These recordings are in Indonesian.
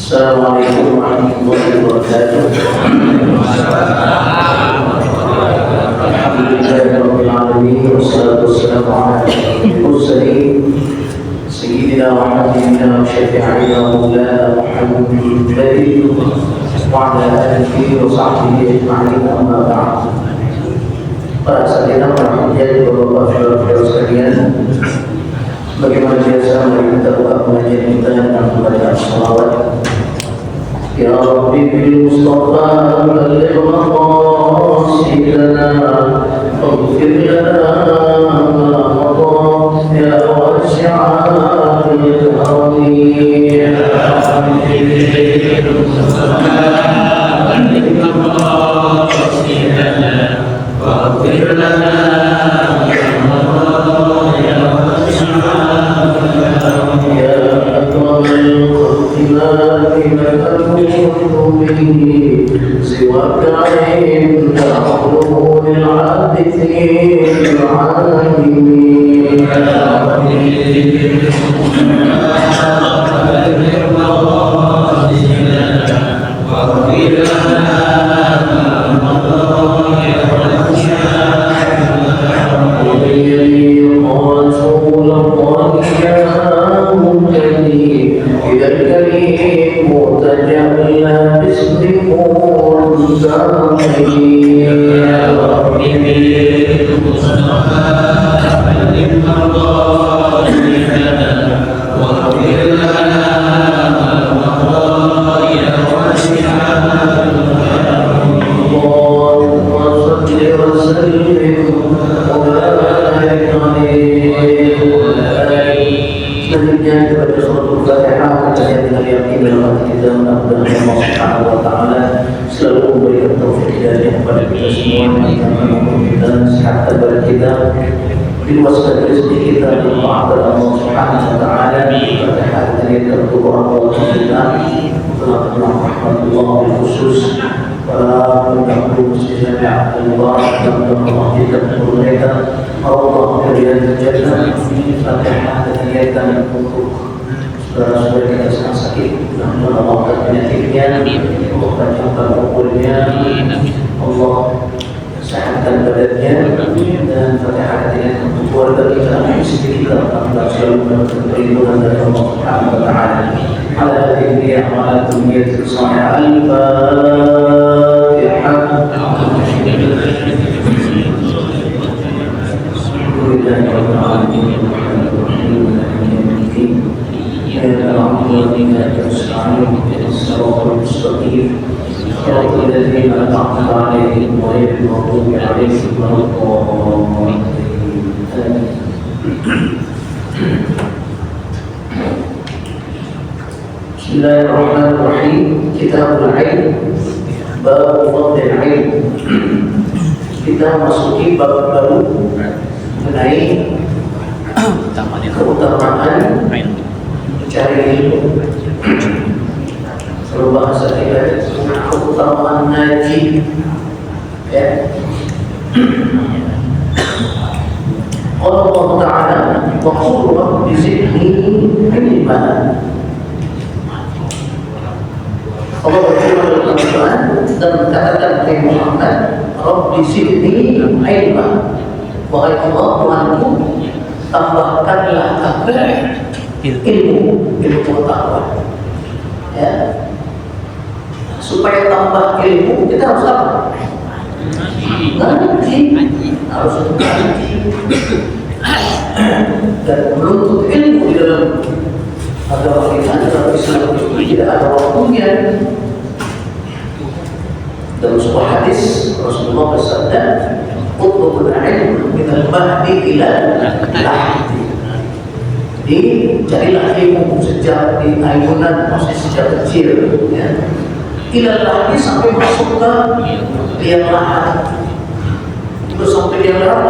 Assalamualaikum warahmatullahi wabarakatuh. Alhamdulillahirabbil alamin wassalatu wassalamu ala asyrofil mursalin sayyidina wa habibina wa syafi'ina wa maulana Muhammadin wa ala alihi wa sahbihi ajma'in, amma ba'd. Para sahabat rahmatullahi wa barakatuh sekalian, bagaimana biasa mari kita buka pengajian kita dengan membaca shalawat. Ya Rabbi bil Mustafa balligh maqasidana waghfir lana ma madha ya wasi'al karami. Ya Rabbi bil Mustafa balligh maqasidana waghfir lana ma madha ya سواك عند حضور العابثين العالمين. Sehatkan badannya dan Fatihah dengan keluarga kita, istri kita, anak selalu mendapat perlindungan dari Allah Subhanahu wa taala. Ala hadhihi a'malul niyyati salihah. Al-Fatihah. الذين أنعمت عليهم غير المغضوب عليهم ولا الضالين. Bismillahirrahmanirrahim. Kitabul Ilm, bab fadlil ilm. Kita masuki bab baru mengenai keutamaan mencari ilmu. Kalau bahasa kita keutamaan ngaji, ya. Allah Taala berfirman di sini ilman. Allah berfirman dalam Al-Quran dan katakan kepada Muhammad, Rabbi zidni ilman. Wahai Allah, Tuhanku, tambahkanlah aku ilmu pengetahuan. Ya. Supaya tambah ilmu kita harus apa? Ngaji. Harus ngaji. Dan menuntut ilmu di dalam agama kita, dalam Islam itu tidak ada waktunya. Dalam sebuah hadis Rasulullah bersabda, "Utlubul ilm min al-mahdi ila al-lahdi." Jadi carilah ilmu sejak di ayunan, masih sejak kecil, ya. Tidak lagi sampai masuk ke liang lahat. Terus sampai liang lahat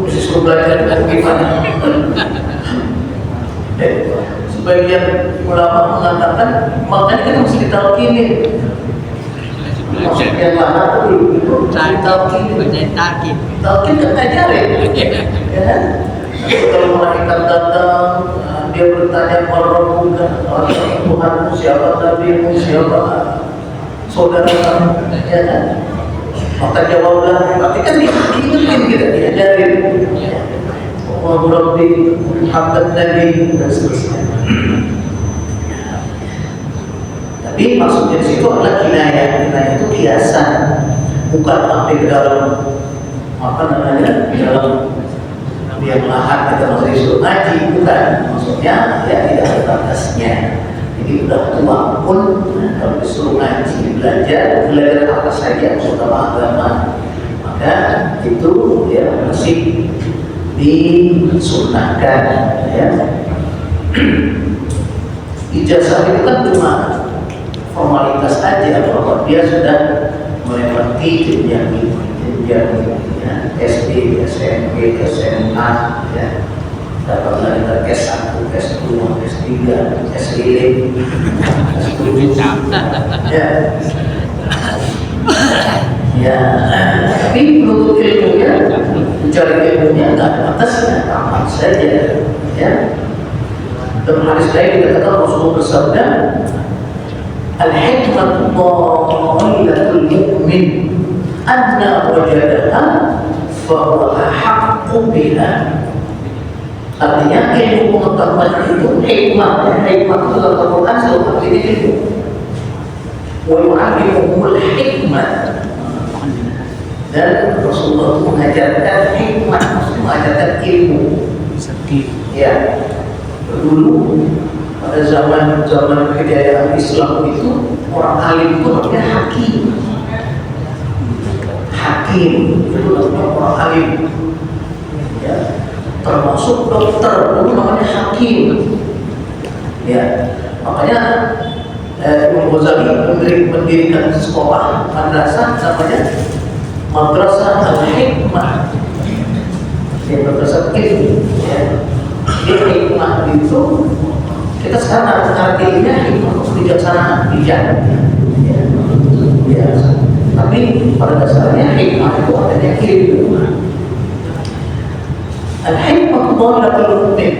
disuruh belajar bagaimana. Sebagian ulama mengatakan makanya kita mesti ditalkinin. Masuk liang lahat itu ditalkinin. Talkin kan ngajarin. Ya. Kalau malaikat datang dia bertanya Rabbuka, Tuhanmu siapa, Nabimu siapa, saudara kamu, ya kan? Maka jawablah, tapi kan diingetin kita, diajarin. Wa Rabbi Muhammad Nabi dan seterusnya. Tapi maksudnya di situ adalah kinayah. Kinayah itu kiasan, bukan sampai ke dalam apa namanya, di dalam dia melahat kita masih disuruh ngaji, bukan. Maksudnya ya tidak ada batasnya. Jadi udah tua pun kalau disuruh ngaji, belajar apa saja terutama agama, maka itu ya masih disunahkan, ya. Ijazah itu kan cuma formalitas aja bahwa dia sudah melewati jenjang ya, SD, SMP, SMA, ya, dapat belajar S1, S2, S3, S5, S7, ya, ya, tapi menuntut ilmunya, mencari ilmunya nggak ada batasnya, kapan saja, ya. Dalam hadis lain dikatakan Rasulullah bersabda, al-hikmatu dhalilatul mu'min anna wajadaha fa huwa ahaqqu biha. Artinya ilmu pengetahuan itu hikmah, hikmah itu dalam Al-Quran selalu artinya ilmu. Wa yu'allimuhumul hikmah. Dan Rasulullah itu mengajarkan hikmah, mengajarkan ilmu. Ya, dulu pada zaman kejayaan Islam itu orang alim itu namanya hakim. Hakim itu orang alim, ya, termasuk dokter itu namanya hakim, ya. Makanya Imam Ghazali mendirikan sekolah madrasah namanya Madrasah Al-Hikmah, ya, madrasah ilmu, ya. Hikmah itu kita sekarang artinya hikmah kebijaksanaan, bijak, ya, ya. Tapi pada dasarnya hikmah itu artinya ilmu. Al-hikmah dhalilatul mu'min.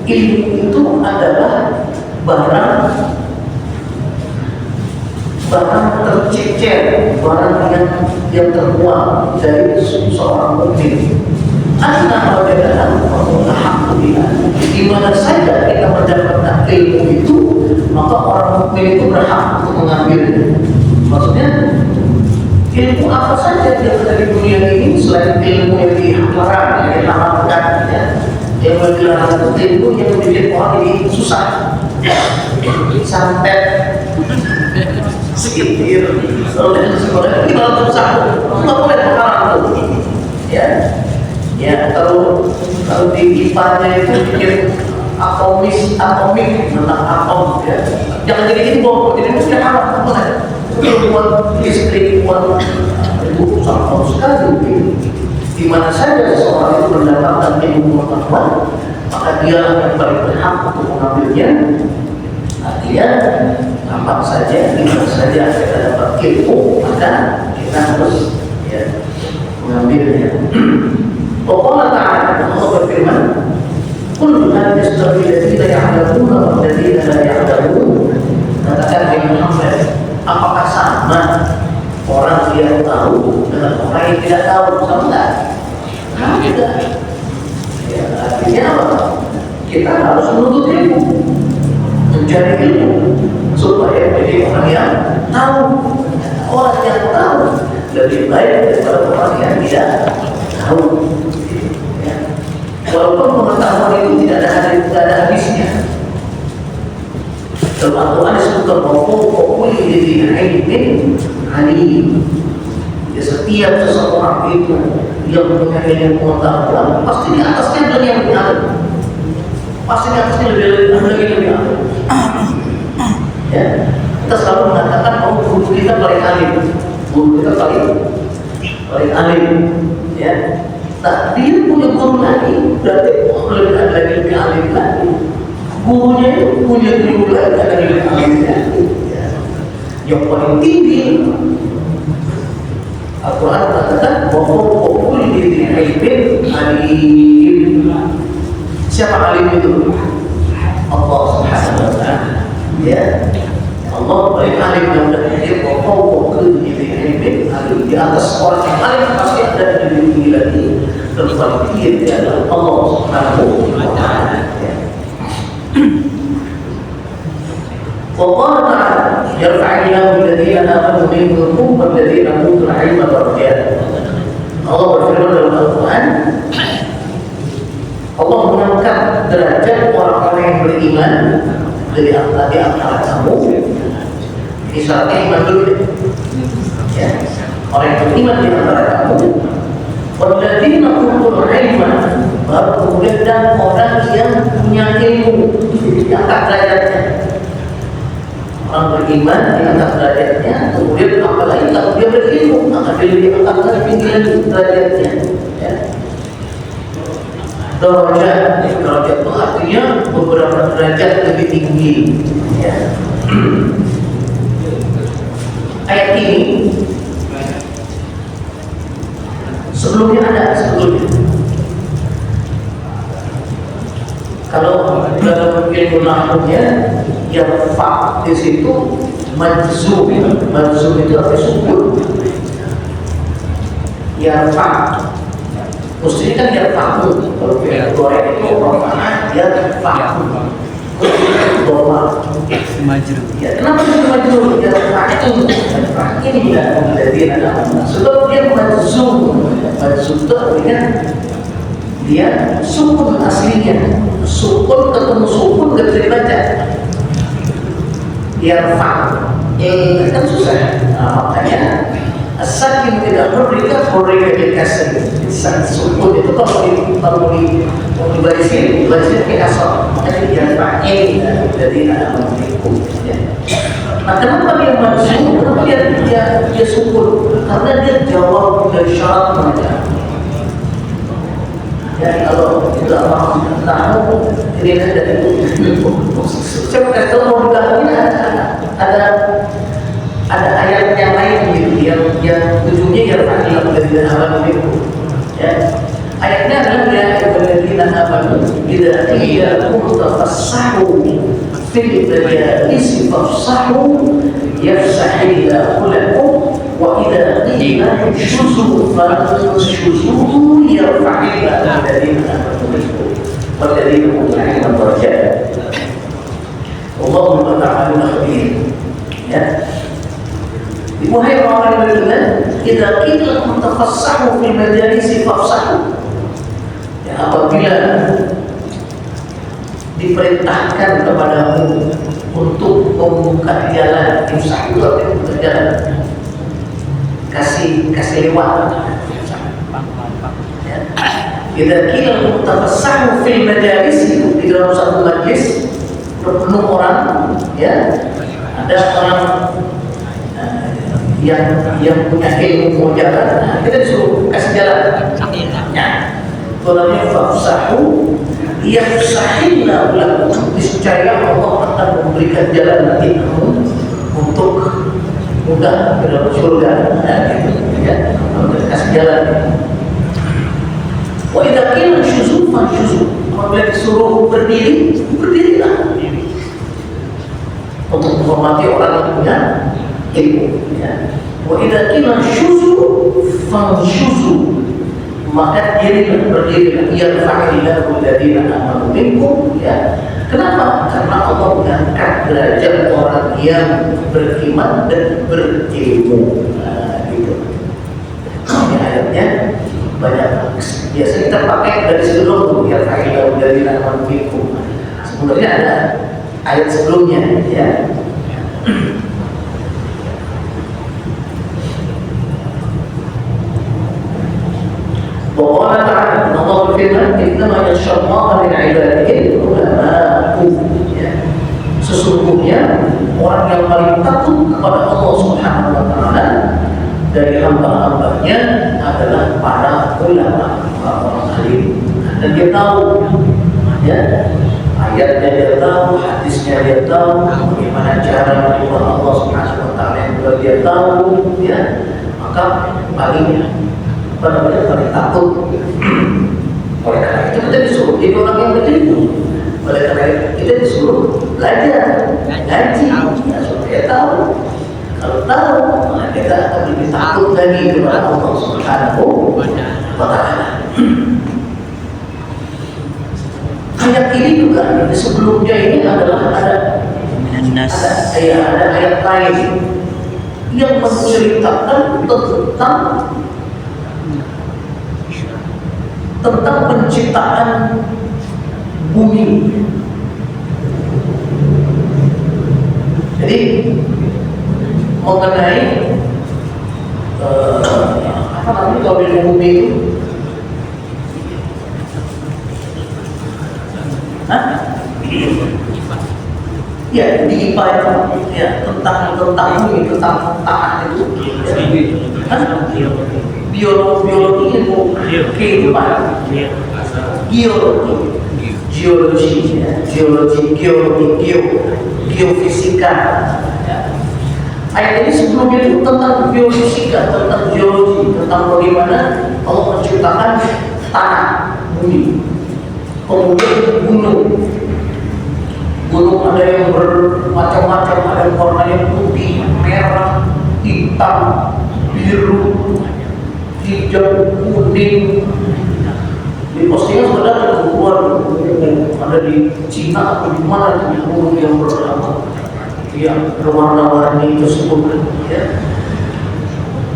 Ilmu itu adalah barang tercecer, barang yang terbuang dari seorang mukmin. Anna wajadahu fa huwa ahaqqu biha. Di mana saja kita mendapatkan ilmu itu, maka orang mukmin itu berhak untuk mengambilnya. Maksudnya ilmu apa saja yang ada di dunia ini selain ilmu yang diharamkan, yang diharamkan, ya, yang dilarang itu ilmu yang membuat orang ini susah, santet, sekitir, sebenarnya kita harus bersatu, nggak boleh haram itu, ya, ya. Kalau di IPA-nya itu bikin atomik tentang atom, ya, jangan jadi itu bom, jadi itu sudah haram, boleh. Buat listrik, buat itu sangat sekali. Di mana saja seseorang itu mendapatkan ilmu pengetahuan, maka dia yang paling berhak untuk mengambilnya. Artinya apa saja, di mana saja kita dapat ilmu, maka kita harus, ya, mengambilnya. Allah Ta'ala berfirman, "Qul hal yastawi alladziina ya'lamuuna wal ladziina laa ya'lamuun." Katakan hai Muhammad, apakah sama orang yang tahu dengan orang yang tidak tahu? Sama enggak? Tidak. Ya, artinya apa? Kita harus menuntut ilmu, mencari ilmu supaya menjadi orang yang tahu. Orang yang tahu lebih baik daripada orang yang tidak tahu. Ya. Walaupun pengetahuan itu tidak ada habisnya. Dalam Al-Quran disebutkan bahwa kulli ilmin alim. Ya, setiap seseorang itu yang mempunyai ilmu pengetahuan pasti di atasnya ada yang lebih alim. Pasti di atasnya lebih alim. Ya, kita selalu mengatakan bahwa guru kita paling alim, guru kita paling alim. Ya, nah, dia punya guru lagi, berarti lebih alim lagi. Gurunya itu punya guru lagi, ada lebih alimnya, ya. Yang paling tinggi Al-Quran mengatakan bahwa kulli ilmin alim. Siapa alim itu? Allah Subhanahu wa taala. Ya. Allah paling alim dan dia pokok ke ini di atas orang yang alim pasti ada di dunia lagi. Terpaling dia adalah Allah Subhanahu wa taala. وقال تعالى يرفع الله الذين آمنوا منكم والذين أوتوا العلم درجات. Allah berfirman dalam Al-Quran, Allah mengangkat derajat orang-orang yang beriman dari antara kamu. Ini syaratnya iman dulu ya. Orang yang beriman di antara kamu, walladzina utul ilma, baru kemudian dan orang yang punya ilmu diangkat derajatnya. Orang beriman diangkat derajatnya, kemudian apalagi kalau dia berilmu akan diangkat lebih tinggi derajatnya. Ya. Derajat itu artinya beberapa derajat lebih tinggi. Ya. Ayat ini sebelumnya ada kalau dalam ilmu nahwunya yang fa di situ majzum itu artinya sukun. Ya fa mesti kan ya fa'u. Kalau fi'il mudhari itu rafa'ah ya fa'u. Majrur. Ya kenapa itu majrur? Ya fa'u. Ini tidak menjadi ada sebab dia majzum. Majzum itu artinya dia sukun aslinya. Sukun ketemu sukun gak bisa dibaca. Yarfa kan susah. Makanya as-sakin tidak hurrika bil kasr. Sukun itu kalau dibarisin ke kasar. Makanya yarfa jadi ada memiliki. Nah, kenapa dia majzum? Kenapa dia sukun? Karena dia jawab dari syarat mereka. Ya kalau tidak paham tahu ini ada saya kata mau ini ada ayat yang lain gitu yang ujungnya ya fa'ila dari awal itu ya ayatnya adalah ya alladzina amanu idza qila tafassahu fil majalis fafsahu yafsahillahu lakum وإذا قيل انشزوا فانشزوا يرفع الله الذين آمنوا منكم والذين أوتوا العلم درجات والله بما تعملون خبير. Ya. Wahai orang beriman, idza qila lakum tafassahu fil majalisi fafsahu. Ya, apabila diperintahkan kepadamu untuk membuka jalan, imsahu atau membuka jalan. Kasih lewat. Kita kira mutafassahu fil majalis di dalam satu majlis penuh orang, ya ada orang yang punya ilmu mau jalan, kita disuruh kasih jalan. Ya, kalau fafsahu yafsahillahu lakum, niscaya Allah akan memberikan jalan nanti untuk mudah ke dalam surga, ya, kasih jalan. Wa idza qila syuzu fasyuzu, apabila disuruh berdirilah untuk menghormati orang yang punya ilmu. Ya. Wa idza qila syuzu fasyuzu, maka berdirilah. Yarfa'illahu alladziina aamanu minkum. Ya. Kenapa? Karena Allah mengangkat derajat orang yang beriman dan berilmu. Gitu. Ini ayatnya banyak. Biasanya kita pakai dari sebelum ya fa'ilahu alladziina aamanu minkum. Sebenarnya ada ayat sebelumnya, ya. Wa ta'ala Allah berfirman, "Innama yakhshallaha min 'ibadihi al-ulama'u." Sesungguhnya orang yang paling takut kepada Allah Subhanahu wa taala dari hamba-hambanya adalah para ulama, orang alim. Dan dia tahu, ya, ayatnya dia tahu, hadisnya dia tahu, bagaimana cara menyembah Allah Subhanahu wa taala juga dia tahu, ya. Maka paling takut. Oleh karena itu kita disuruh jadi orang yang berilmu. Oleh karena itu kita disuruh belajar, ngaji, ya, supaya tahu. Kalau tahu, maka kita akan lebih takut lagi kepada Allah Subhanahu wa Ta'ala. Ayat ini juga sebelumnya ini adalah ada ayat lain yang menceritakan tentang penciptaan bumi. Jadi mengenai apa namanya kalau di bumi itu, ya di IPA itu ya tentang bumi, tentang tanah itu, biologi ilmu kehidupan, geologi, geofisika. Ayat ini sebelumnya itu tentang geofisika, tentang geologi, tentang bagaimana Allah menciptakan tanah, bumi, kemudian gunung ada yang bermacam-macam, ada yang warnanya putih, merah, hitam, biru, hijau, kuning. Di postingan sudah ada keluar, ada di Cina atau di mana itu gunung yang berwarna-warni tersebut, ya.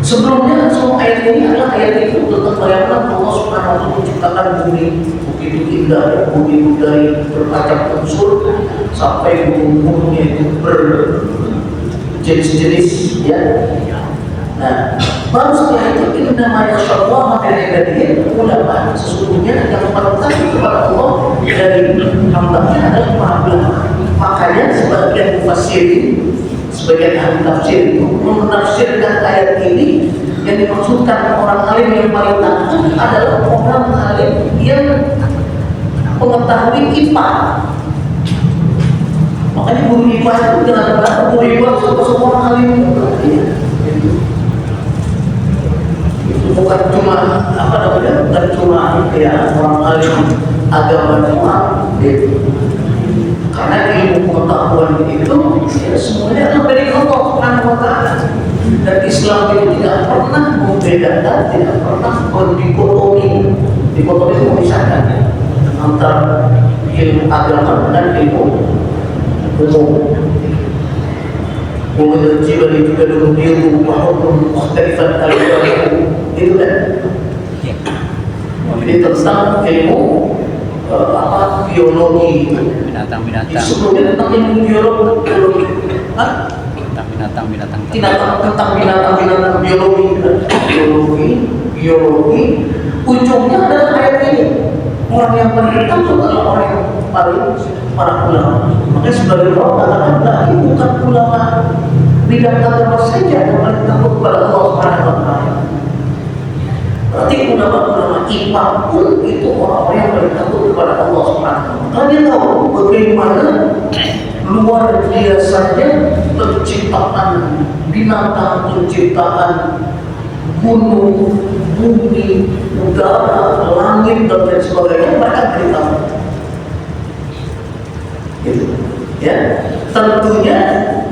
Sebelumnya semua ayat ini adalah ayat itu tentang bagaimana Allah Subhanahu wa Ta'ala menciptakan bumi begitu indah, bumi dari bermacam unsur sampai gunung-gunungnya itu berjenis-jenis, ya. Nah, baru setelah itu inna yasyallahu min ibadihi ulama, sesungguhnya yang mengetahui kepada Allah dari hamba-Nya adalah para ulama. Makanya sebagian mufassirin, sebagian ahli tafsir itu menafsirkan ayat ini yang dimaksudkan orang alim yang paling takut adalah orang alim yang mengetahui IPA. Makanya guru IPA itu kenapa guru IPA semua orang alim itu bukan cuma apa namanya, bukan cuma ya orang alim agama doang gitu. Karena ilmu pengetahuan itu ya, semuanya adalah dari Allah Subhanahu wa Ta'ala. Dan Islam itu tidak pernah membedakan, tidak pernah berdikotomi. Dikotomi itu memisahkan antara ilmu agama dan ilmu umum. Kemudian jibali juga dengan ilmu hukum mukhtalifan al-ilmu itu kan. Ini tentang ilmu biologi, binatang. Sebelumnya tentang ilmu biologi, tentang binatang biologi. Ujungnya adalah ayat ini. Orang yang paling takut adalah orang yang paling para ulama. Makanya sebagai orang katakan ini bukan ulama bidang agama saja yang paling takut kepada Allah Subhanahu wa Ta'ala. Berarti ulama-ulama IPA pun itu orang-orang yang paling takut kepada Allah Subhanahu wa Ta'ala. Dia tahu bagaimana luar biasanya penciptaan binatang, penciptaan gunung, bumi, udara, langit dan lain sebagainya. Mereka beritahu. Gitu. Ya, tentunya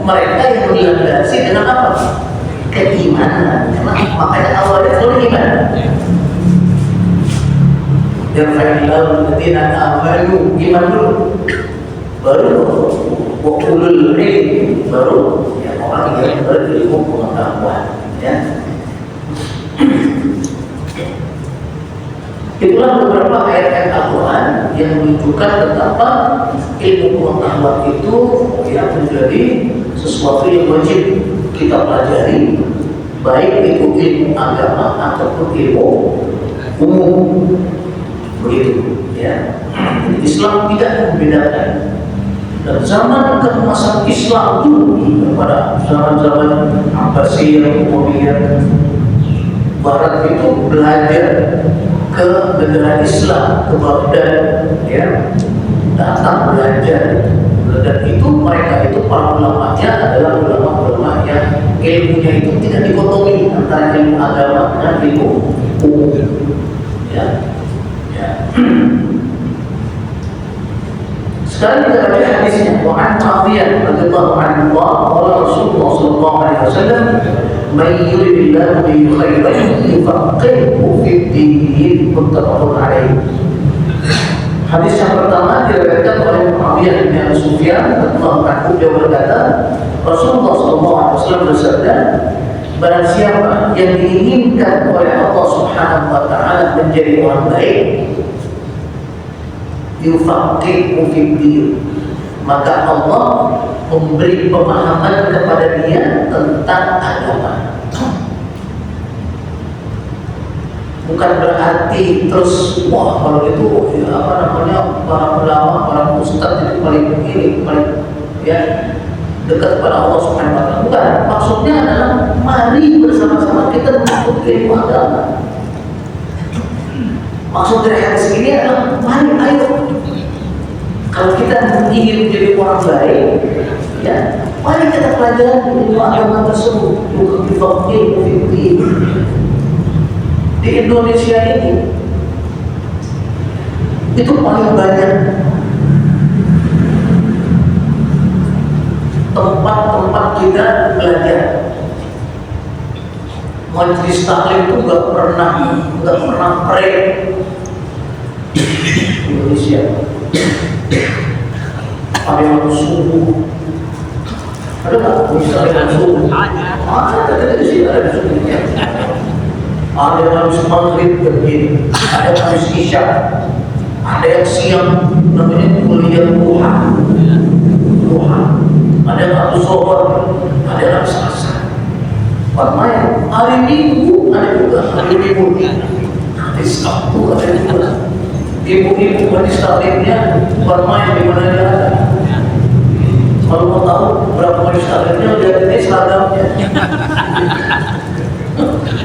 mereka yang dilandasi dengan apa? Keimanan. Makanya awalnya selalu iman. Yang fa'ilahu alladziina aamanu, iman dulu, baru waqulul ilmi, baru ya orang yang berilmu pengetahuan, ya. Itulah beberapa ayat-ayat Al-Quran yang menunjukkan betapa ilmu pengetahuan itu ya menjadi sesuatu yang wajib kita pelajari, baik itu ilmu agama ataupun ilmu umum. Begitu, ya. Islam tidak membedakan. Dan zaman keemasan Islam dulu pada zaman-zaman Abbasiyah, Umayyah, Barat itu belajar ke negara Islam, ke Baghdad, ya, datang belajar. Dan itu mereka itu para ulamanya adalah ulama-ulama yang ilmunya itu tidak dikotomi antara ilmu agama dan ilmu umum, ya. Sekarang kita baca hadisnya. Wa an Muawiyah radhiyallahu anhu qala Rasulullah sallallahu alaihi wasallam, "Man yuridillahu bihi khairan yufaqqihhu fid-din." Muttafaqun alaih. Hadis yang pertama diriwayatkan oleh Muawiyah bin Abi Sufyan radhiyallahu anhu, dia berkata, Rasulullah sallallahu alaihi wasallam bersabda, barang siapa yang diinginkan oleh Allah Subhanahu wa taala menjadi orang baik, yufaqihu fid-din, maka Allah memberi pemahaman kepada dia tentang agama. Bukan berarti terus wah kalau itu ya, para ulama, para ustaz itu paling ya dekat kepada Allah Subhanahu wa taala. Bukan, maksudnya adalah mari bersama-sama kita menuntut ilmu agama. Maksud dari hadis ini adalah mari ayo, kalau kita ingin menjadi orang baik, ya mari kita pelajari ilmu agama tersebut. Di Indonesia ini itu paling banyak tempat-tempat kita belajar. Majelis taklim itu nggak pernah pray Indonesia. Ada yang subuh, ada nggak? Misalnya yang subuh, ada di sini ada subuhnya. Ada yang habis maghrib begini, ada yang habis isya, ada yang siang namanya kuliah duha, ada yang habis zuhur, ada yang habis asar. Permain hari Minggu ada juga, hari Minggu hari Sabtu ada juga. Ibu-ibu majelis taklimnya bermain di mana dia ada. Kalau mau tahu berapa majelis taklimnya, lihat ini seragamnya.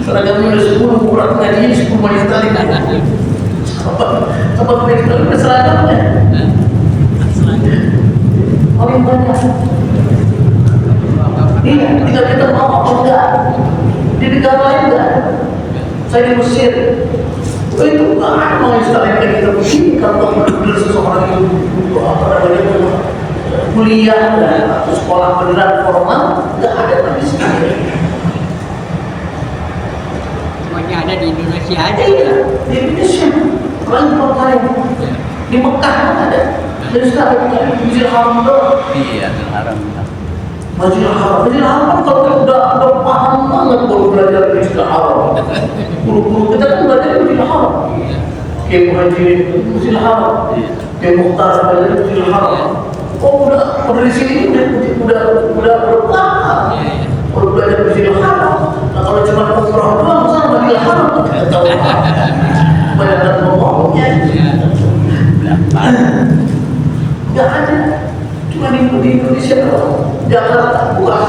Seragamnya udah 10, kurang ngajinya 10 majelis taklim. Tempat majelis taklim seragamnya. Paling banyak. Iya, tinggal kita mau apa enggak. Di negara lain enggak. Saya di Mesir, itu enggak ada majelis taklim kayak kita begini. Kalau benar seseorang itu kuliah atau sekolah beneran formal, enggak ada majelis taklim. Semuanya ada di Indonesia aja ya. Di Indonesia, paling lain. Di Mekah ada. Majelis taklim di Masjidil Haram doang. Iya, Haram. Masjidil Haram kalau udah paham banget kalau belajar di Masjidil Haram. Guru-guru kita kan belajar di Masjidil Haram. Kayak Muhajirin Masjidil Haram, kayak Mukhtar belajar di Masjidil Haram. Oh udah dari sini udah berpaham. Kalau belajar di Masjidil Haram, nah kalau cuma umroh doang sama Masjidil Haram kita tahu banyak ngomongnya. Nggak ada. Cuma di Indonesia kalau Jakarta bukan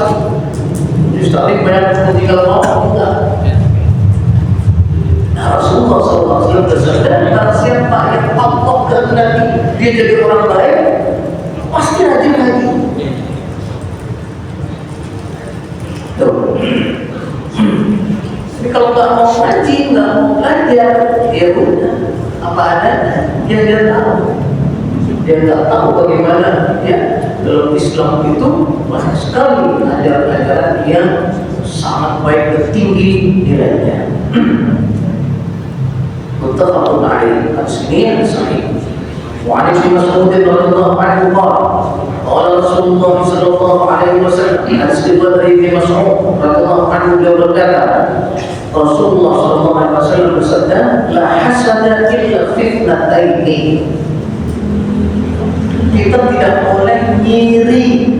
justru banyak tinggal mau enggak. Nah, Rasulullah SAW bersabda, barang siapa yang Allah kehendaki dia jadi orang baik, pasti rajin lagi. Tuh. Jadi kalau nggak mau ngaji, nggak mau belajar, ya udah apa adanya, dia tahu. Dia nggak tahu bagaimana ya dalam Islam itu banyak sekali ajaran-ajaran yang sangat baik dan tinggi nilainya. Muttafaqun alaih. Hadis ini yang sahih. Wa 'an Ibnu Mas'ud radhiyallahu anhu qala Rasulullah sallallahu alaihi wasallam, hadis dari Ibnu Mas'ud radhiyallahu anhu dia berkata, Rasulullah sallallahu alaihi wasallam bersabda, la hasada illa fitnataini. Kita tidak boleh ngiri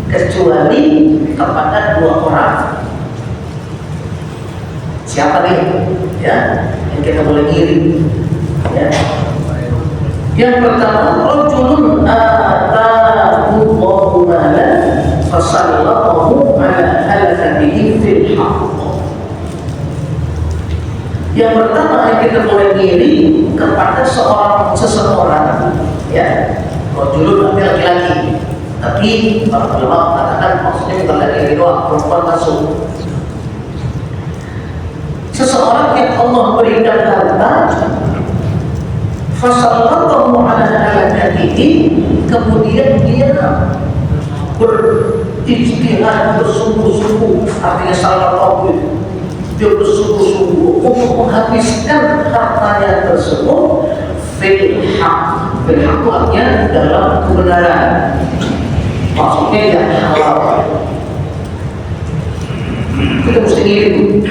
kecuali kepada dua orang. Siapa nih? Ya, yang kita boleh ngiri. Ya. Yang pertama, rajulun ataahu Allahu malan fasallatahu ala halakatihi fil haqq. Yang pertama yang kita boleh ngiri kepada seseorang, ya. Rajulun artinya laki-laki, tapi para ulama mengatakan maksudnya bukan laki-laki doang, perempuan masuk. Seseorang yang Allah berikan harta, Fasallatahu ala halakatihi, kemudian dia berijtihad, bersungguh-sungguh, artinya salatahu, dia bersungguh-sungguh untuk menghabiskan hartanya tersebut fil haq. Fil haq itu artinya dalam kebenaran, maksudnya yang halal. Kita mesti ngirim.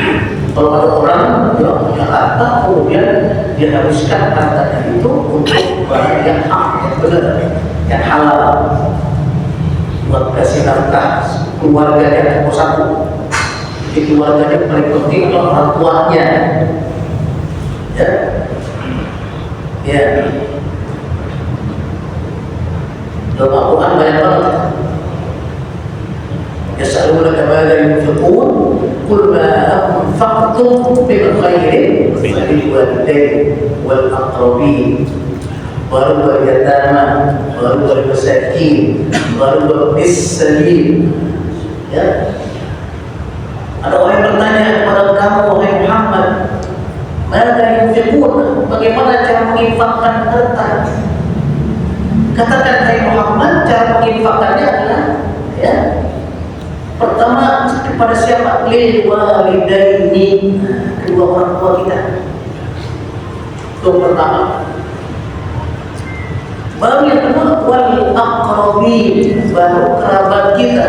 Kalau ada orang yang punya harta kemudian dia habiskan hartanya itu untuk barang yang hak, yang benar, yang halal, buat kasih nafkah keluarganya nomor satu. Jadi keluarganya paling penting adalah orang tuanya. Ya, ya. Dalam Al-Quran banyak banget. Yas'alunaka madza yunfiqun qul ma anfaqtum min khairin falil walidayni wal aqrabin wal yatama wal masakin wal sabil. Ya. Ada orang yang bertanya kepada kamu, wahai Muhammad, madza yunfiqun, bagaimana cara menginfakkan harta? Katakan, hai Muhammad, cara menginfakkannya adalah, ya, pertama kepada siapa? Lil walidaini, kedua orang tua kita. Itu pertama. Baru yang kedua wal aqrabin, baru kerabat kita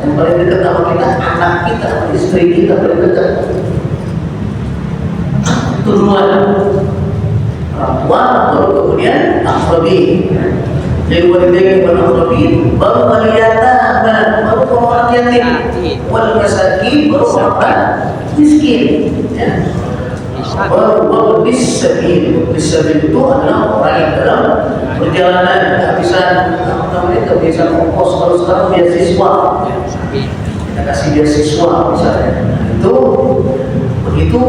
yang paling dekat sama kita, anak kita, istri kita paling dekat. Itu dua, orang tua, baru kemudian aqrabin. Lil walidaini wal aqrabin, baru wal yatama, baru orang yatim, wal masakin, baru orang miskin. Ya. Baru bisabil. Bisabil itu adalah orang yang dalam perjalanan, kehabisan ongkos. Kalau sekarang beasiswa, kita kasih beasiswa misalnya, itu begitu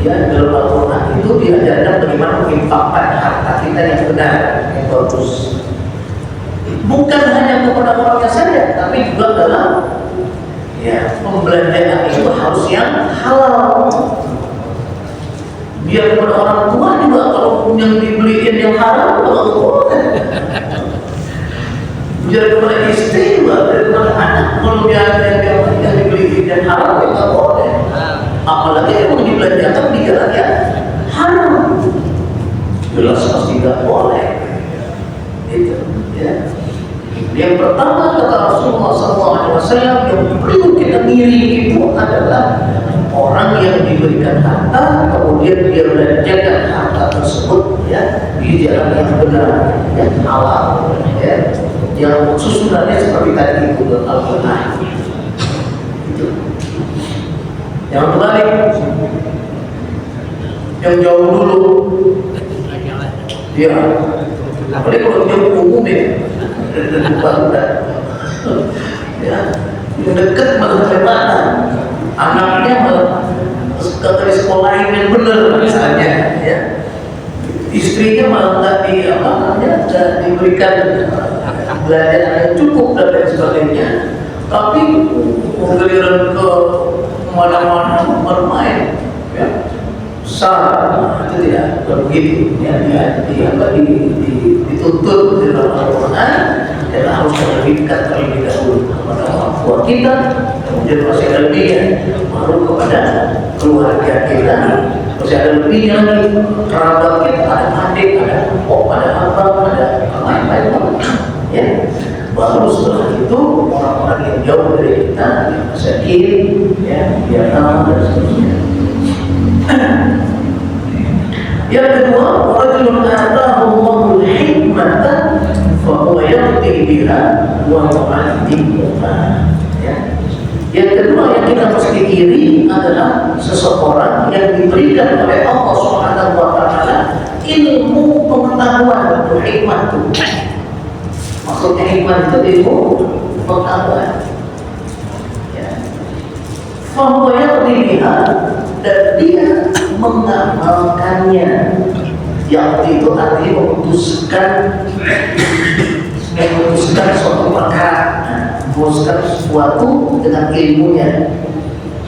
ya. Dalam Al-Quran itu diajarkan bagaimana menginfakkan harta kita yang benar, yang bagus. Bukan hanya kepada orangnya saja, tapi juga dalam, ya, pembelanjaan itu harus yang halal. Biar kepada orang tua juga, kalau yang dibeliin yang haram, kalau boleh. Biar kepada istri juga, biar kepada anak, kalau dia yang dibeliin yang haram, ya nggak boleh. Apalagi yang mau dibelanjakan di jalan yang haram, jelas pasti nggak boleh. Itu, ya. Yang pertama kata Rasulullah SAW, yang perlu kita ngiri itu adalah orang yang diberikan harta kemudian dia belanjakan harta tersebut, ya, di jalan yang benar, yang halal, ya, yang susunannya seperti tadi itu dalam Al-Quran. Itu. Yang terbalik, yang jauh dulu, ya. Apalagi kalau dia umum ya, yang dekat malah kelewatan, anaknya malah ke sekolah yang benar misalnya, ya, istrinya malah nggak diberikan belajar yang cukup dan lain sebagainya, tapi giliran ke mana-mana bermain, ya. Itu tidak begitu, ya, dituntut di dalam Al-Quran, dan harus terlebihkan terlebih dahulu kepada orang tua kita, kemudian masih ada lebihnya, baru kepada keluarga kita, masih ada lebihnya lagi, kerabat kita, ada adik, ada empok, ada abang, ada lain-lain, ya. Baru setelah itu orang-orang yang jauh dari kita, yang sakit, ya, biarkan dan seterusnya. Yang kedua, rajulun ataahu Allahul hikmata fa huwa yaqdi biha wa yu'addibuha. Ya. Yang kedua yang kita mesti iri adalah seseorang yang diberikan oleh Allah Subhanahu wa taala ilmu pengetahuan, atau hikmah itu. Maksudnya hikmah itu ilmu pengetahuan. Ya. Fa huwa yaqdi biha, dan dia mengamalkannya. Yang itu artinya memutuskan suatu perkara, memutuskan sesuatu dengan ilmunya.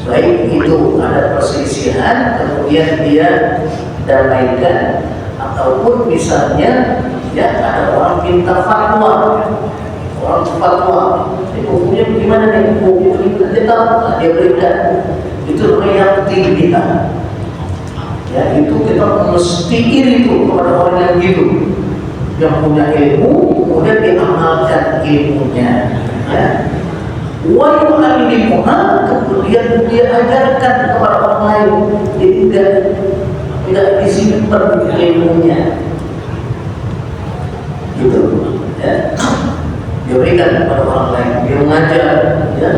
Baik itu ada perselisihan, kemudian dia damaikan, Ataupun misalnya ya ada orang minta fatwa, orang fatwa, hukumnya bagaimana nih? Hukum ini dia tahu, dia berikan. Itu yang tinggikan. Ya itu kita mesti iri itu kepada orang yang gitu, yang punya ilmu, kemudian diamalkan ilmunya. Ya. Wa yu'allimuha, kemudian dia ajarkan kepada orang lain. Jadi tidak disimpan ilmunya. Gitu. Ya. Dia berikan kepada orang lain, dia mengajar, ya.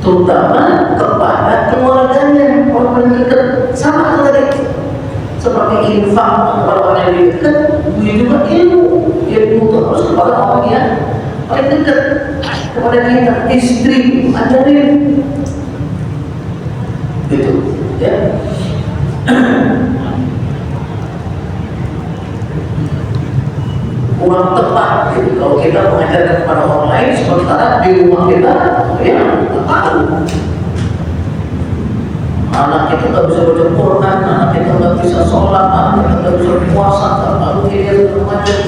Terutama kepada keluarganya, orang yang dekat. Sama tadi, seperti infak kepada orang yang dekat, begitu juga ilmu terus kepada orang yang paling dekat, kepada kita, istri, ajarin, gitu, ya. Kurang tepat, gitu. Kalau kita mengajarkan kepada orang lain, sementara di rumah kita, ya, tahu. Anak kita nggak bisa baca Quran, anak kita nggak bisa sholat, anak kita nggak bisa puasa, lalu dia macam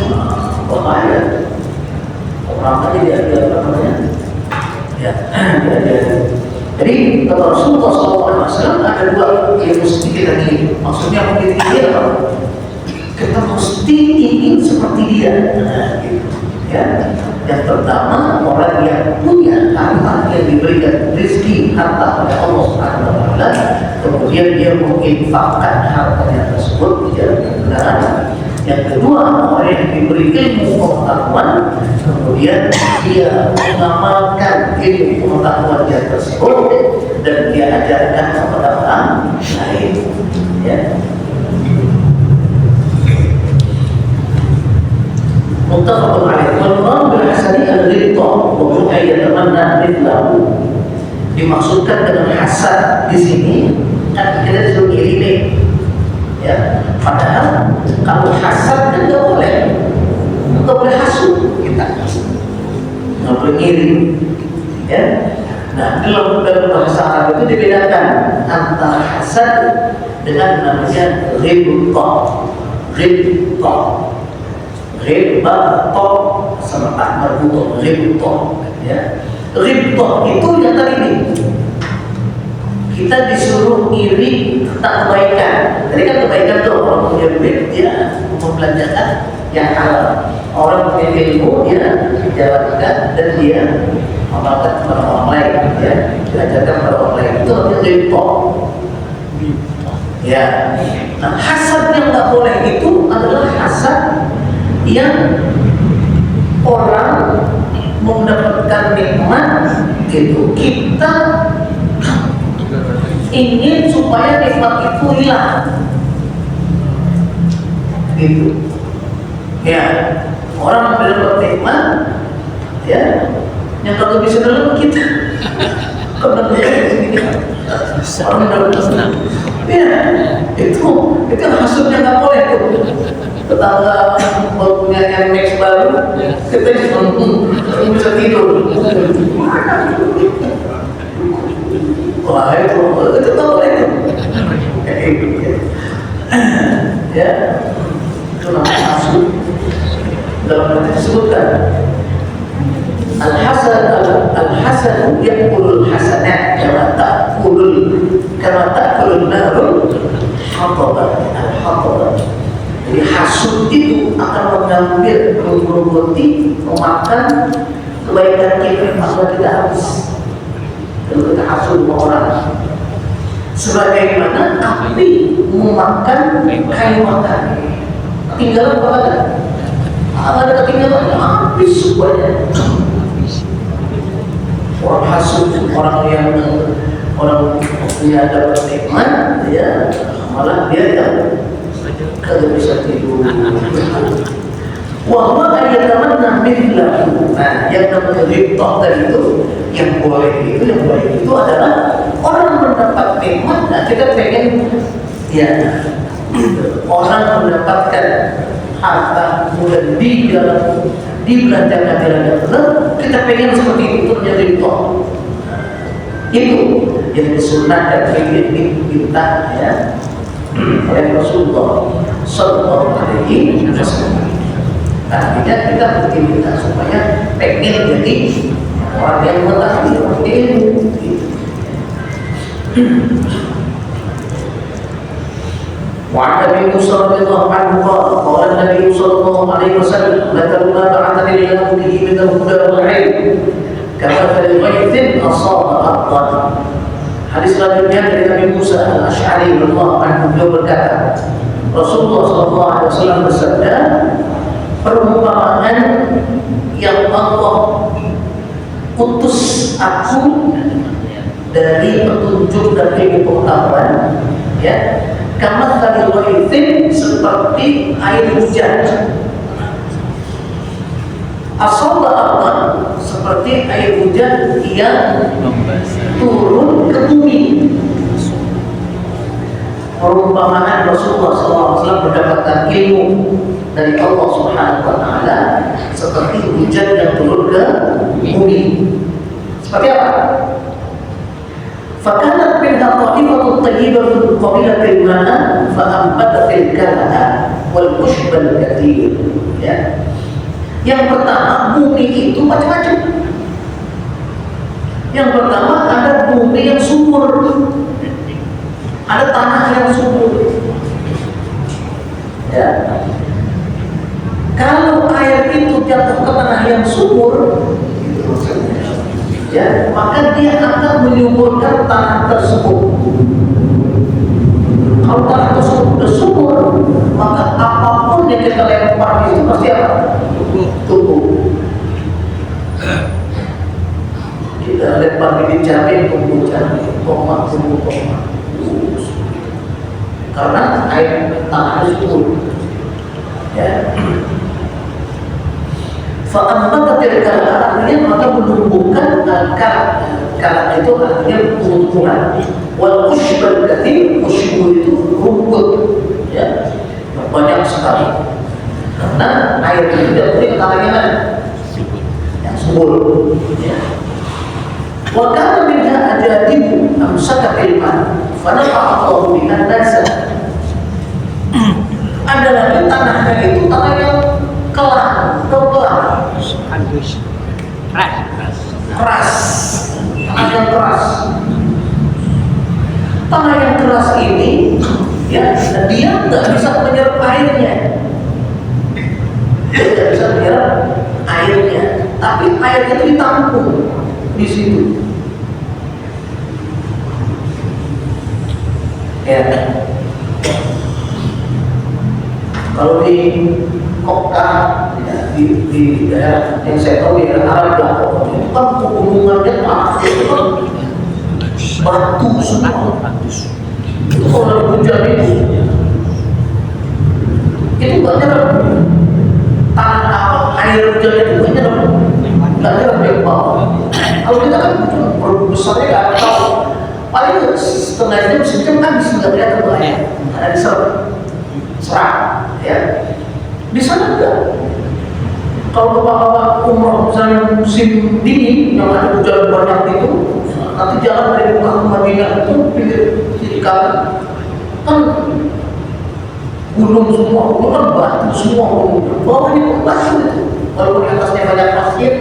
bahaya. Orang aja dia apa namanya? Ya, dia. Jadi kata Rasulullah SAW ada dua yang mesti kita ingin. Maksudnya mungkin dia kita mesti ingin seperti dia. Nah, gitu. Ya. Yang pertama, orang yang punya harta yang diberikan rezeki harta oleh Allah Subhanahu wa taala, kemudian dia menginfakkan hartanya tersebut di jalan kebenaran. Yang kedua, orang yang diberi ilmu pengetahuan, kemudian dia mengamalkan ilmu pengetahuannya tersebut dan dia ajarkan kepada orang lain. Ya. Muttafaqun alaih. Wal murad bil hasani al-ghibta wa huwa yatamanna mithlahu. Dimaksudkan dengan hasad di sini kan kita disuruh iri nih. Ya, padahal kalau hasad kan nggak boleh hasud kita, nggak boleh iri. Ya, nah dalam bahasa Arab itu dibedakan antara hasad dengan namanya ghibta. Ghibta sama tak marbuto, ghibta. Ya, ghibta itu yang tadi nih. Kita disuruh iri tentang kebaikan. Tadi kan kebaikan tuh orang punya duit dia membelanjakan yang halal. Orang punya ilmu dia jalankan dan dia amalkan kepada orang lain, ya, diajarkan kepada orang lain. Itu namanya ghibta. Ya. Nah, hasad yang nggak boleh itu adalah hasad yang orang mendapatkan nikmat gitu, kita ingin supaya nikmat itu hilang, gitu. Ya, orang mendapat nikmat, ya, yang kalau bisa dalam kita, kalau orang mendapat senang, ya, itu hasilnya nggak boleh tuh. Tetangga mau punya Nmax baru, kita bisa tidur. Wah itu tak boleh itu. Ya, itu namanya hasud. Dalam hadis disebutkan al-hasan yaqulul hasanat kama ta'kulun narul hataban al-hataban. Jadi hasud itu akan mengambil, menggerogoti, memakan kebaikan kita, maka kita habis. Kalau kita hasud orang, sebagaimana api memakan kayu makan, tinggalan apa ada? Ada ketinggalan, habis semuanya. Orang hasud, orang yang dapat nikmat, ya malah dia kagak bisa tidur. Wahwa ayatamanna mithlahu. Nah, yang namanya ghibta tadi itu, yang boleh itu adalah orang mendapat nikmat. Nah, kita pengen, ya, orang mendapatkan harta kemudian dibelanjakan jalan yang benar, kita pengen seperti itu terjadi ghibta. Itu yang disunahkan, yang diminta, ya. oleh Rasulullah Sallallahu Alaihi Wasallam. Artinya kita beraktivitas supaya pengen jadi orang yang mengetahui ilmu. وعن ابي موسى رضي الله عنه قال قال النبي صلى الله عليه وسلم مثل ما بعثني الله به من الهدى والعلم كمثل غيث اصاب ارضا. Hadis selanjutnya dari Nabi Musa Al-Asy'ari radhiyallahu anhu, beliau berkata, Rasulullah sallallahu alaihi wasallam bersabda, perumpamaan yang Allah utus aku dari petunjuk dan ilmu pengetahuan, ya, kamatsali ghaithin, seperti air hujan, asaba ardan, seperti air hujan yang turun ke bumi. Perumpamaan Rasulullah SAW mendapatkan ilmu dari Allah Subhanahu wa Ta'ala seperti hujan yang turun ke bumi. Seperti apa? فكانت منها طائفة طيبة قبيلة الماء فأنبتت الكلأ والعشب الكثير. Ya. Yang pertama, bumi itu macam-macam. Yang pertama, ada bumi yang subur, ada tanah yang subur. Ya. Kalau air itu jatuh ke tanah yang subur, ya, maka dia akan menyuburkan tanah tersebut. Kalau tanah tersebut sudah subur, maka apapun yang kita lempar itu pasti apa? Tumbuh. Kita lempar bibit cabai, tumbuh cabai, tomat, tumbuh tomat. Karena air tanah subur. Ya. Fa'ambatat al-kala, artinya maka menumbuhkan kala itu artinya tumbuhan. Wal ushbal kathir, ushbu itu rumput, ya, banyak sekali. Karena air itu tidak boleh tanahnya yang subur. Ya. Wa kana minha ajadibu amsakat ilman, fanafa'a Allahu biha nasa. Ada lagi tanahnya itu tanah yang kelas, keras, tanah yang keras. Tanah yang keras ini, ya, dia nggak bisa menyerap airnya, dia nggak bisa menyerap airnya, tapi air itu ditampung di situ. Ya, kalau di Mekah, ya, di daerah yang saya tahu di daerah Arab itu kan pegunungannya tanah itu kan batu semua. Itu kalau hujan itu nggak nyerap tanah apa air hujan itu nggak nyerap yang bawah. Kalau kita kan besarnya nggak tahu, paling setengah jam sejam habis nggak kelihatan tuh air, ada di serak, ya. Di sana enggak. Kalau bapak-bapak umroh misalnya musim dingin yang ada hujan banyak itu, nanti jalan dari Mekah ke Madinah itu pinggir kiri kanan kan gunung semua, gunung kan batu semua, bawahnya pun batu itu. Walaupun di atasnya banyak pasir,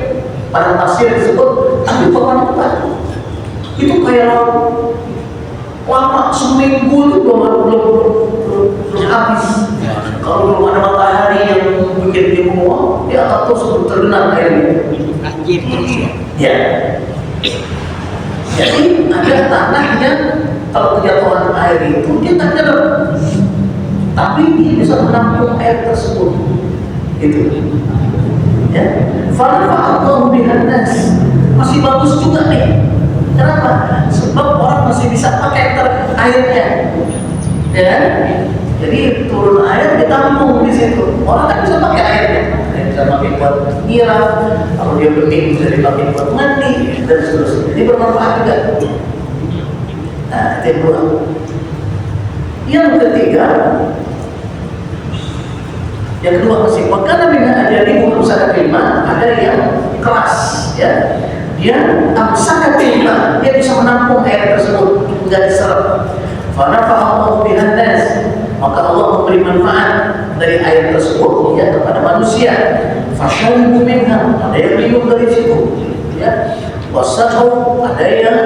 padang pasir disebut, tapi bawahnya batu. Itu kayak lama seminggu itu belum habis. Kalau belum ada matahari yang bikin dia menguap, dia akan terus tergenang airnya. Banjir terus ya. Ya. Jadi ada tanah yang kalau kejatuhan air itu dia tak nyerap, tapi dia bisa menampung air tersebut. Itu. Ya. Fa'allahu bihan nas. Masih bagus juga nih. Kenapa? Sebab orang masih bisa pakai airnya. Ya. Jadi turun air ditampung di situ. Orang kan bisa pakai airnya. Bisa pakai buat nyiram. Kalau dia bening bisa dipakai buat mandi dan seterusnya. Jadi bermanfaat juga. Nah, itu yang kedua. Yang ketiga, masih maka Nabi ada di muka kelima, ada yang keras, ya. Dia amsakat kelima, dia bisa menampung air tersebut, nggak diserap. Fanafa'allahu bihan nas, maka Allah memberi manfaat dari air tersebut ya kepada manusia. Fasharibu minha, ada yang minum dari situ ya. Wasaqau, ada yang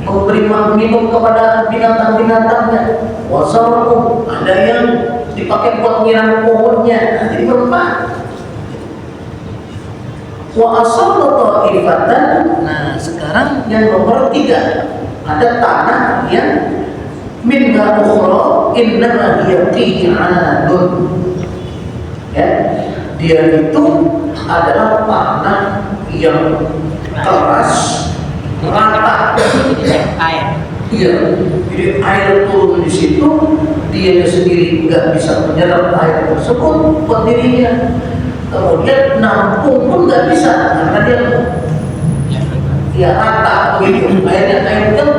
memberi minum kepada binatang-binatangnya. Wasarqu, ada yang dipakai buat nyiram pohonnya, jadi bermanfaat. Wa asabba ta'ifatan, nah sekarang yang nomor 3, ada tanah yang minha ukhra innama hiya qi'anun. Ya, dia itu adalah tanah yang keras, rata. Air. Iya, jadi air turun di situ, dia sendiri nggak bisa menyerap air tersebut buat dirinya. Kemudian nampung pun nggak bisa karena dia rata begitu. Airnya nggak jatuh,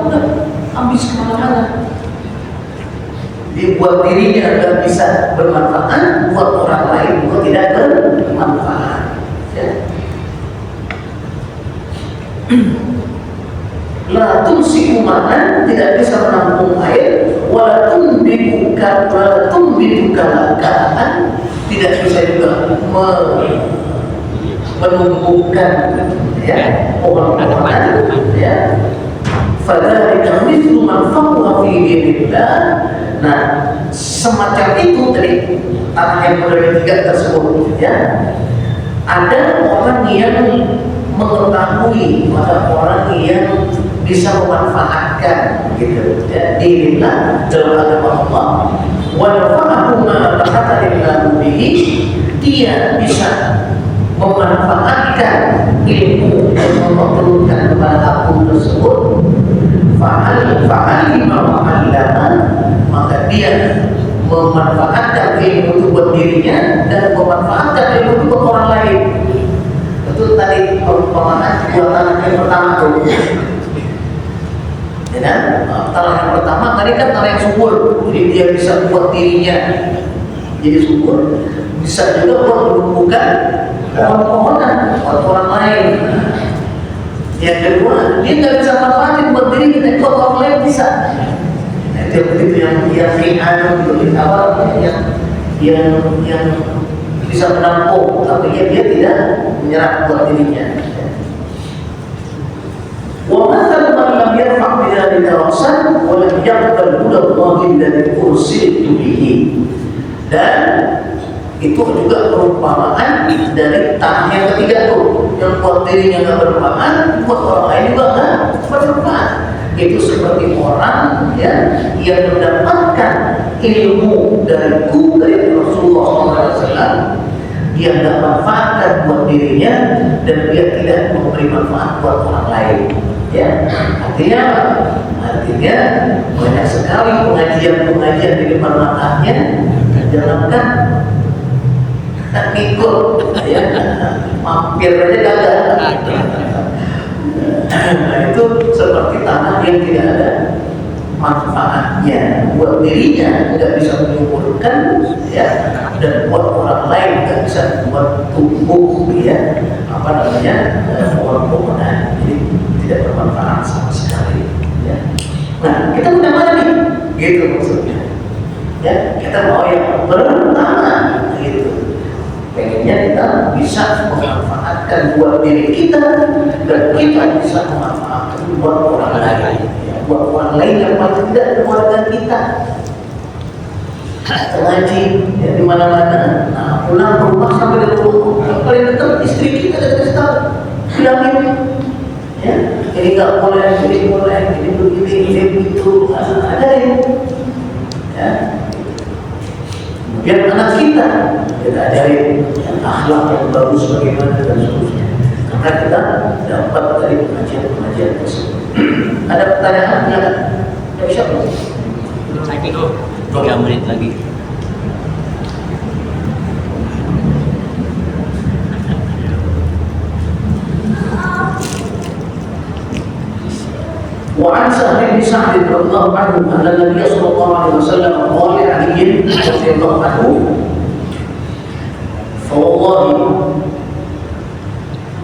udah habis kemana-mana. Dia buat dirinya nggak bisa bermanfaat, buat orang lain juga tidak bermanfaat. Ya. La tumsiku ma'an, tidak bisa menampung air, walaupun dibuka lakaan, tidak bisa juga menumbuhkan ya pohon-pohonan ya. Fadzalika mithlu man faqaha fi dinillah. Nah, semacam itu tadi tanah yang berbeda 3 tersebut ya. Ada orang yang mengetahui, ada orang yang bisa memanfaatkan gitu ya, dinillah dalam agama Allah. Wa nafa'ahu ma ta'ala bihi, dia bisa memanfaatkan ilmu yang memperlukan kepada aku tersebut. Fa'alima wa 'allama, maka dia memanfaatkan ilmu itu buat dirinya dan memanfaatkan ilmu itu buat orang lain. Itu tadi perumpamaan buatan yang pertama tuh. Ya kan? Tanah yang pertama tadi kan tanah yang subur, jadi dia bisa buat dirinya jadi subur, bisa juga buat menumbuhkan pohon-pohonan buat orang lain. Yang kedua, dia nggak bisa manfaatin buat diri kita, buat orang lain bisa. Nah, itu begitu yang yang bisa menampung, tapi dia tidak menyerap buat dirinya. Wa mathalu man lam yarfa' bi dzalika ra'san wa lam yaqbal hudallahi alladhi ursiltu bihi. Dan itu juga perumpamaan dari tanah yang ketiga tuh, yang buat dirinya nggak bermanfaat, buat orang lain juga nggak bermanfaat. Itu seperti orang ya yang mendapatkan ilmu dariku, dari Rasulullah SAW, dia nggak manfaatkan buat dirinya dan dia tidak memberi manfaat buat orang lain. Ya, artinya banyak sekali pengajian di depan matanya, jangankan ikut, ya, mampir aja gagal. Nah, itu seperti tanah yang tidak ada manfaatnya buat dirinya, nggak bisa menyuburkan ya, dan buat orang lain nggak bisa buat tumbuh ya pohon-pohonan, jadi tidak bermanfaat sama sekali ya. Nah, kita udah mana nih gitu maksudnya ya, kita mau yang pertama gitu, pengennya kita bisa memanfaatkan buat diri kita dan kita bisa memanfaatkan buat orang lain ya, buat orang lain yang paling tidak keluarga kita. Ngaji ya, di mana-mana. Nah, pulang ke rumah sampai di rumah yang paling dekat istri kita dan kita bilangin ya, ini nggak boleh, ini boleh, ini begini, ini begitu, ada ya. Biar anak kita ajarin yang akhlak yang bagus bagaimana dan seterusnya, karena kita dapat dari pengajian tersebut. Ada pertanyaan? Ya, ya bisa belum? Lagi dulu. 3 menit lagi. وعن سهل بن سعد رضي الله عنه أن النبي صلى الله عليه وسلم قال لعلي رضي الله عنه فوالله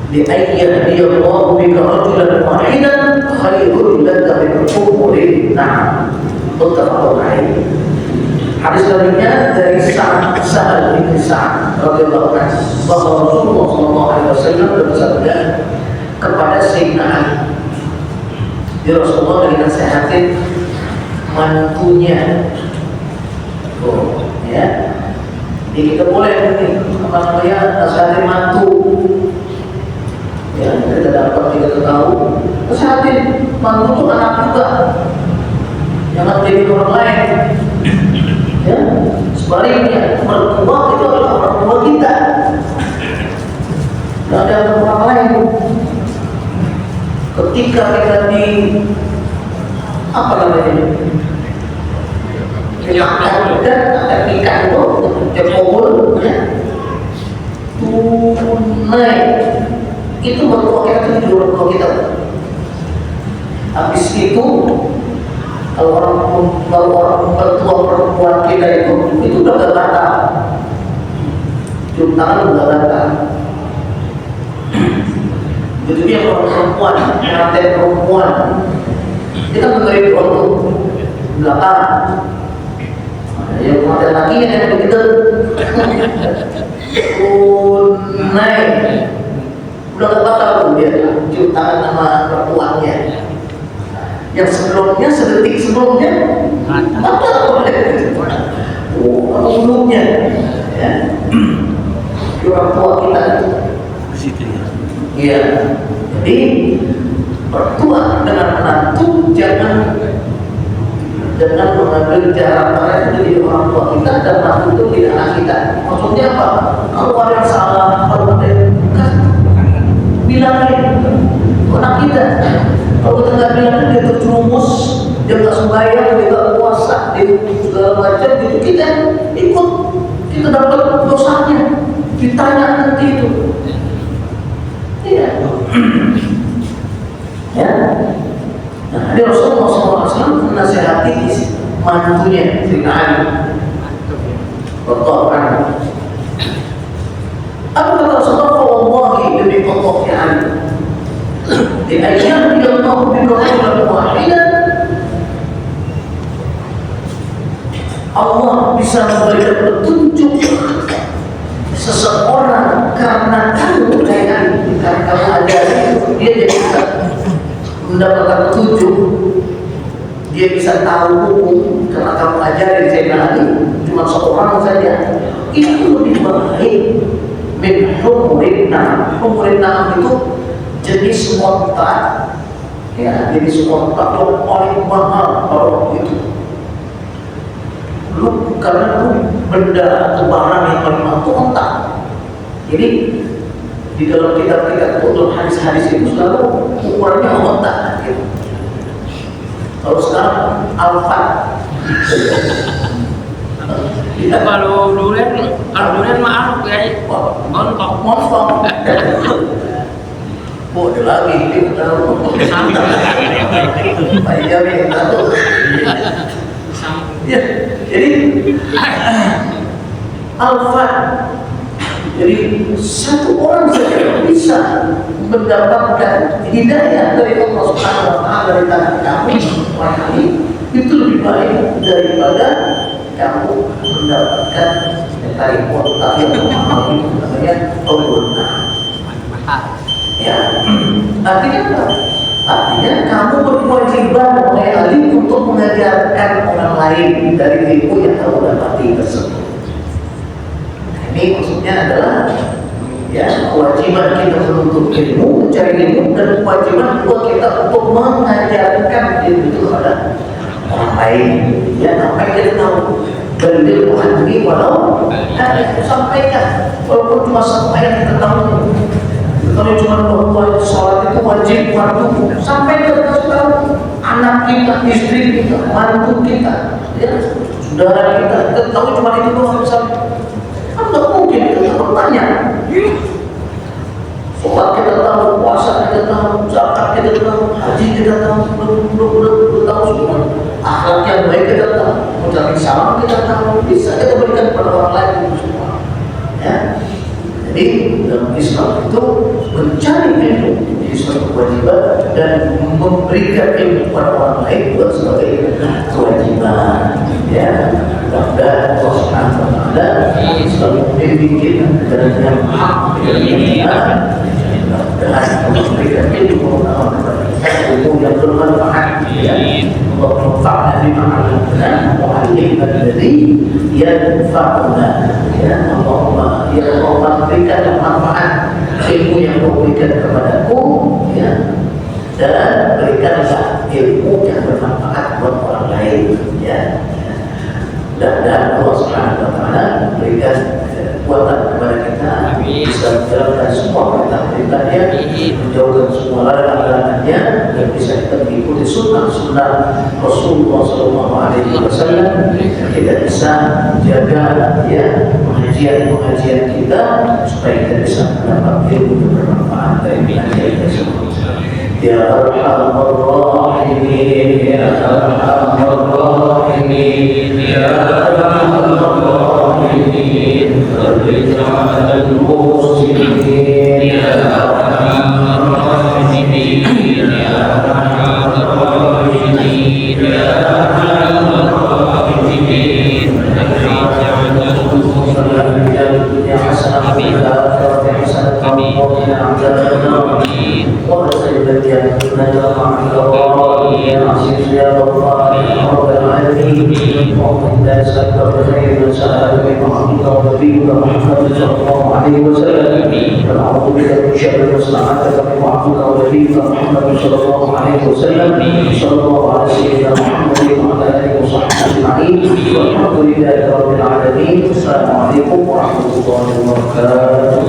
li ayyadiyallahu bika rajulan wahidan khairul laka min humurin na'am. Muttafaqun alaih. Hadis selanjutnya dari Sa'ad bin Sa'ad radhiyallahu anhu bahwa Rasulullah sallallahu alaihi wasallam bersabda kepada Sayyidina Ali, ya Rasulullah lagi nasihatin mantunya. Oh, ya. Jadi kita boleh nasihatin mantu. Ya, kita dapat kita tahu nasihatin mantu itu anak juga. Jangan jadi orang lain. Ya, sebaliknya mertua itu adalah orang tua kita. Tidak ada orang lain. Ketika kita di apa namanya? Ada nikah itu jempol, ya. Tunai itu mertua kita itu orang tua kita. Habis itu kalau orang mertua perempuan kita itu udah gak batal, cium tangan udah batal. Begitu dia orang perempuan, pengantin perempuan, kita memberi waktu belakang. Yang pengantin laki yang begitu, naik, udah gak batal dia cium tangan sama perempuannya. Yang sebelumnya, sedetik sebelumnya batal oleh mulutnya, ya. Orang tua kita itu. Iya. Jadi bertua dengan menantu jangan mengambil jarak mereka jadi orang tua kita dan menantu itu tidak anak kita. Maksudnya apa? Kalau ada yang salah, kalau ada yang bukan, bilangin anak kita. Kalau kita nggak bilang dia terjerumus, dia nggak sembahyang, dia nggak puasa, dia segala macam, itu kita ikut, kita dapat dosanya, ditanya nanti itu. Iya. Ya. Nah, ada Rasulullah SAW menasihati mantunya, Sayyidina Ali. Radhiyallahu anhu. Apa kata Rasulullah? Wallahi demi Allah ya Ali. Di ayam yang mau dikatakan wahidan, Allah bisa memberikan petunjuk seseorang karena kamu karena kamu ada dia jadi bisa mendapatkan petunjuk, dia bisa tahu hukum karena kamu ajarin Sayyidina Ali cuma seorang saja. Itu lebih baik min humurin na'am. Humurin na'am itu jenis onta, ya, jenis onta yang paling mahal kalau itu. Karena benda atau barang yang paling mahal itu onta. Jadi di dalam kitab-kitab itu, dalam hadis-hadis itu selalu ukurannya onta. Gitu. Kalau sekarang alfa. Ya. Kalau durian mah kayak montok. Ada lagi kita tahu. Iya tahu. Ya, jadi alfa. Jadi satu orang saja bisa mendapatkan hidayah dari Allah Subhanahu wa taala dari tangan kamu, wahai itu lebih baik daripada kamu mendapatkan dari kuota yang mahal itu namanya Allah. Ya, artinya apa? Artinya kamu berkewajiban oleh Ali untuk mengajarkan orang lain dari ilmu yang kamu dapati tersebut. Ini maksudnya adalah ya kewajiban kita menuntut ilmu, mencari ilmu, dan kewajiban buat kita untuk mengajarkan ilmu itu kepada orang lain. Ya, sampai kita tahu dalil Tuhan ini walau sampaikan, walaupun cuma satu ayat kita tahu. Kalau cuma bahwa sholat itu wajib fardu, sampai kita tahu anak kita, istri kita, mantu kita, ya, saudara kita tahu cuma itu doang. Kan nggak mungkin kita bertanya. Sholat kita tahu, puasa kita tahu, zakat kita tahu, haji kita tahu, belum tahu semua. Akhlak yang baik kita tahu, mengucapkan salam kita tahu, bisa kita berikan kepada orang lain itu semua. Ya. Jadi dalam Islam itu mencari ilmu menjadi suatu kewajiban dan memberikan ilmu kepada orang lain itu sebagai kewajiban. Ya, dan Allah Subhanahu Wa Taala selalu membimbing dan yang hak dan memberikan ilmu yang bermanfaat. Ya, Allah menfa'na bima 'allamtana wa 'allimna alladhi yanfa'una. Ya, Allahumma ya Allah berikan manfaat ilmu yang kau berikan kepadaku, ya, dan berikanlah ilmu yang bermanfaat buat orang lain, ya. Dan Allah Subhanahu Wa Taala berikan kekuatan kepada kita bisa menjalankan semua perintah-perintahnya, menjauhkan semua larangan-larangannya, dan bisa kita mengikuti sunnah-sunnah Rasulullah SAW. Kita bisa jaga ya pengajian kita supaya kita bisa mendapat ilmu yang bermanfaat dari pengajian tersebut. Ya Arhamar Rahimin, Ya Arhamar Rahimin, Ya Arhamar Rahimin, Rabbina 'alal muslimin, Ya Arhamar Rahimin, Ya Arhamar Rahimin, Ya Arhamar Rahimin, Rabbina 'alal muslimin, Ya hasanah fil akhirati hasanah wa qina 'adzabannar. وَرَسَلْتَ يَا مَعَ الْغَرَائِ يَا عَزِيزُ يَا غَفَّارُ يَا رَبَّ الْعَالَمِينَ اللهم إنا نسألك بخير ما سألك منه عبدك ونبيك محمد صلى الله عليه وسلم ونعوذ بك من شر ما استعاذك منه عبدك ونبيك محمد صلى الله عليه وسلم صلى الله على سيدنا محمد وعلى آله وصحبه أجمعين والحمد لله رب العالمين. السلام عليكم ورحمة الله وبركاته.